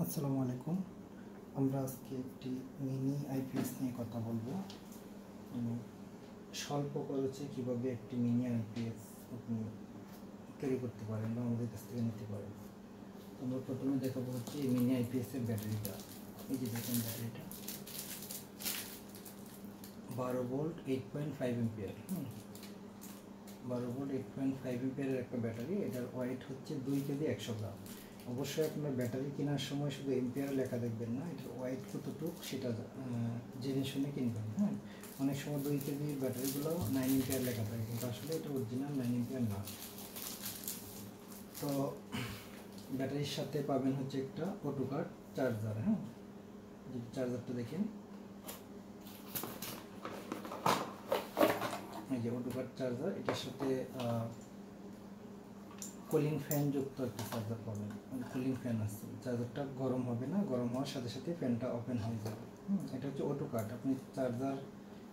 আসসালামু আলাইকুম। আমরা আজকে একটি মিনি আইপিএস নিয়ে কথা বলবো। স্বল্প খরচে কীভাবে একটি মিনি আইপিএস আপনি তৈরি করতে পারেন বা আমাদের কাছ থেকে নিতে পারেন। আমরা প্রথমে দেখাবো হচ্ছে এই মিনি আইপিএসের ব্যাটারিটা। এই যে দেখেন ব্যাটারিটা 12 ভোল্ট 8.5 এম্পিয়ার। 12 ভোল্ট 8.5 এম্পিয়ারের একটা ব্যাটারি। এটার ওয়েট হচ্ছে 2 কেজি 100 গ্রাম। অবশ্যই আপনার ব্যাটারি কেনার সময় শুধু এম্পিয়ার লেখা দেখবেন না, এটার ওয়েট কতটুক সেটা জেনে শুনে কিনবেন। অনেক সময় 2 কেজির ব্যাটারিগুলো 9 এম্পিয়ার লেখা থাকে, কিন্তু আসলে এটা অরিজিনাল 9 এম্পিয়ার না। তো ব্যাটারির সাথে পাবেন হচ্ছে একটা অটোকার চার্জার। যদি চার্জারটা দেখেন, এই যে অটোকার চার্জার, এটার সাথে কুলিং ফ্যান যুক্ত একটা চার্জার পাবেন। কুলিং ফ্যান আছে, চার্জারটা গরম হবে না, গরম হওয়ার সাথে সাথে ফ্যানটা ওপেন হয়ে যাবে। এটা হচ্ছে অটো কাট। আপনি চার্জার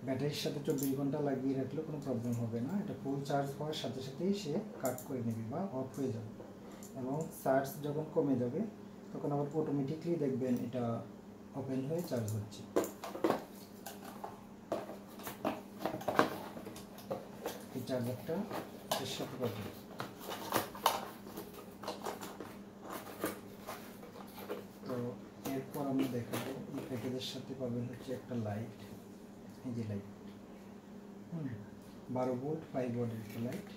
ব্যাটারির সাথে 24 ঘন্টা লাগিয়ে রাখলেও কোনো প্রবলেম হবে না। এটা ফুল চার্জ হওয়ার সাথে সাথেই সে কাট করে নেবে বা অফ হয়ে যাবে, এবং চার্জ যখন কমে যাবে তখন আবার অটোমেটিকলি দেখবেন এটা ওপেন হয়ে চার্জ হচ্ছে। এই চার্জারটা এর সাথে পাবেন। তো এরপর আমরা দেখাবো এই প্যাকেজের সাথে পাবেন হচ্ছে একটা লাইট। এই যে লাইট 12 ভোল্ট 5 ওয়াটের একটা লাইট,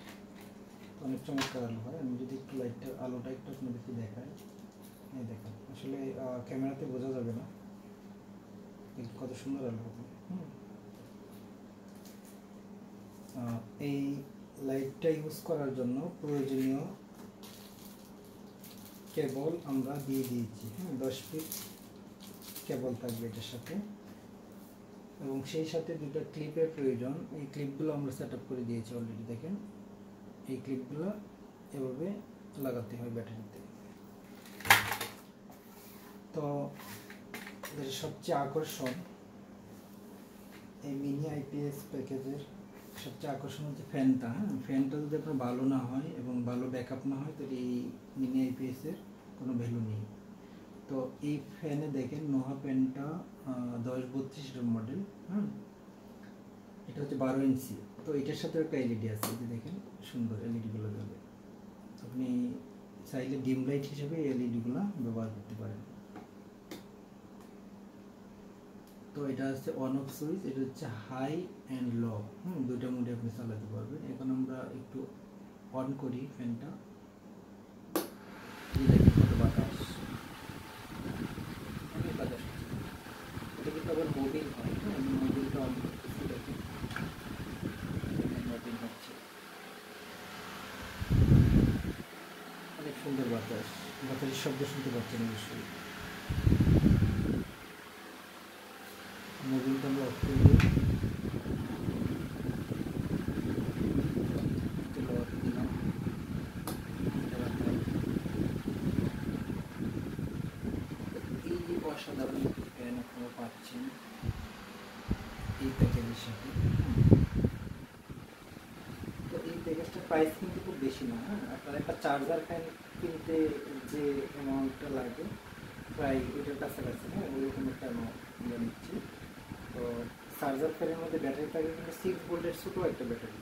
অনেক চমৎকার আলো হয়। আমি যদি একটু লাইটটার আলোটা একটু আপনাদেরকে দেখাই, এই দেখেন, আসলে ক্যামেরাতে বোঝা যাবে না কত সুন্দর আলো হবে। এই লাইটটা ইউজ করার জন্য প্রয়োজনীয় কেবল আমরা দিয়ে দিয়েছি। 10 ফিট কেবল থাকবে এটার সাথে, এবং সেই সাথে দুটো ক্লিপের প্রয়োজন। এই ক্লিপগুলো আমরা সেট আপ করে দিয়েছি অলরেডি। দেখেন, এই ক্লিপগুলো এভাবে লাগাতে হয় ব্যাটারিতে। তো এর সবচেয়ে আকর্ষণ, এই মিনি আইপিএস প্যাকেজের সবচেয়ে আকর্ষণ হচ্ছে ফ্যানটা। ফ্যানটা যদি আপনার ভালো না হয় এবং ভালো ব্যাকআপ না হয়, তাহলে এই মিনি আইপিএসের কোনো ভ্যালু নেই। তো এই ফ্যানে দেখেন, নোহা ফ্যানটা 1032 মডেল। এটা হচ্ছে 12 ইঞ্চি। তো এটার সাথে একটা এলইডি আছে, যে দেখেন সুন্দর এলইডিগুলো জ্বলে। আপনি চাইলে ডিম লাইট হিসেবে এলইডিগুলো ব্যবহার করতে পারেন। তো এটা হচ্ছে অন অফ সুইচ, এটা হচ্ছে হাই অ্যান্ড লো, দুইটা মোডে আপনি চালাতে পারবেন। এখন আমরা একটু অন করি ফ্যানটা। দেখি কত বাতাস, অনেক বাতাস হচ্ছে। এটা কিন্তু আবার মোবিল হয়। আমি মোবিলটা অন করতেছি, দেখি মোবিল হচ্ছে, অনেক সুন্দর বাতাস। বাতাসের শব্দ শুনতে পাচ্ছেন অবশ্যই। মোবিলটা আমরা অফ করব। এই যে অসাধারণ একটি ফ্যান আপনারা পাচ্ছেন এই প্যাকেজের সাথে। তো এই প্যাকেজটার প্রাইস কিন্তু খুব বেশি না। আপনার একটা চার্জার ফ্যান কিনতে যে অ্যামাউন্টটা লাগে, প্রায় ওইটার কাছাকাছি। ওইরকম একটা অ্যামাউন্ট আমরা নিচ্ছি। তো চার্জার ফ্যানের মধ্যে ব্যাটারি থাকে কিন্তু 6 ভোল্টের ছোটো একটা ব্যাটারি,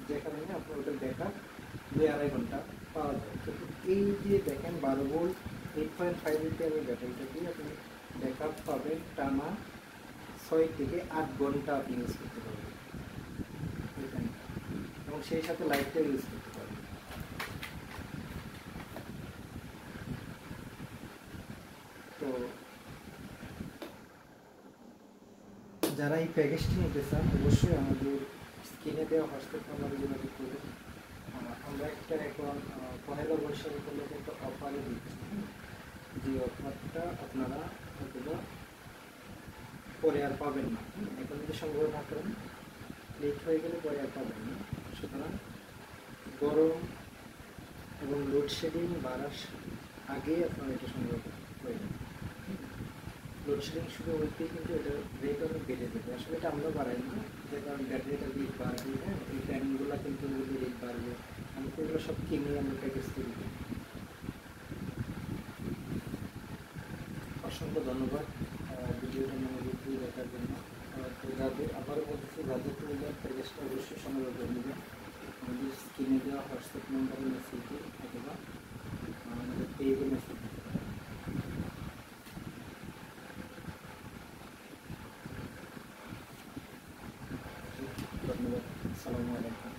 যে কারণে আপনার ওটা ব্যাকআপ 2-2.5 ঘন্টা পাওয়া যায়। কিন্তু এই যে দেখেন 12 ভোল্ট 8.5 এম্পিয়ারের ব্যাটারিটা দিয়ে আপনি ব্যাকআপ পাবেন টানা 6 থেকে 8 ঘন্টা আপনি ইউজ করতে পারবেন, এবং সেই সাথে লাইটটা ইউজ করতে পারবেন। তো যারা এই প্যাকেজটি নিতে চান, অবশ্যই আমাদের স্ক্রিনে দেওয়া হোয়াটসঅ্যাপ নাম্বারে যোগাযোগ করবেন। আমরা একটা এখন 1 বৈশাখ উপলক্ষে একটা অফারে দিচ্ছি, যে অফারটা আপনারা হয়তো পরে আর পাবেন না। এখন যদি সংগ্রহ না করেন, লেট হয়ে গেলে পরে আর পাবেন না। সুতরাং গরম এবং লোডশেডিং বাড়ার আগেই আপনারা এটা সংগ্রহ করে নেন। লোডশেডিং শুরু হইতেই কিন্তু এটা রেট অনেক বেড়ে যাবে। আসলে এটা আমরা বাড়াই না, যে কারণ ব্যাটারিটার রেট বাড়বে। এই ফ্যানগুলো কিন্তু রেট বাড়বে। আমি তো এগুলো সব কিনে আমরা প্যাকেজ তৈরি করি। অসংখ্য ধন্যবাদ ভিডিওটা মনোযোগ দিয়ে দেখার জন্য। তো যাদের আবারও বলতেছি, যাদের প্রয়োজন প্যাকেজটা অবশ্যই সংগ্রহ করে নেবেন। আমাদের স্ক্রিনে দেওয়া হোয়াটসঅ্যাপ নাম্বারে মেসেজ দিন অথবা আমাদের পেজে মেসেজ দিন। ধন্যবাদ। আসসালামু আলাইকুম।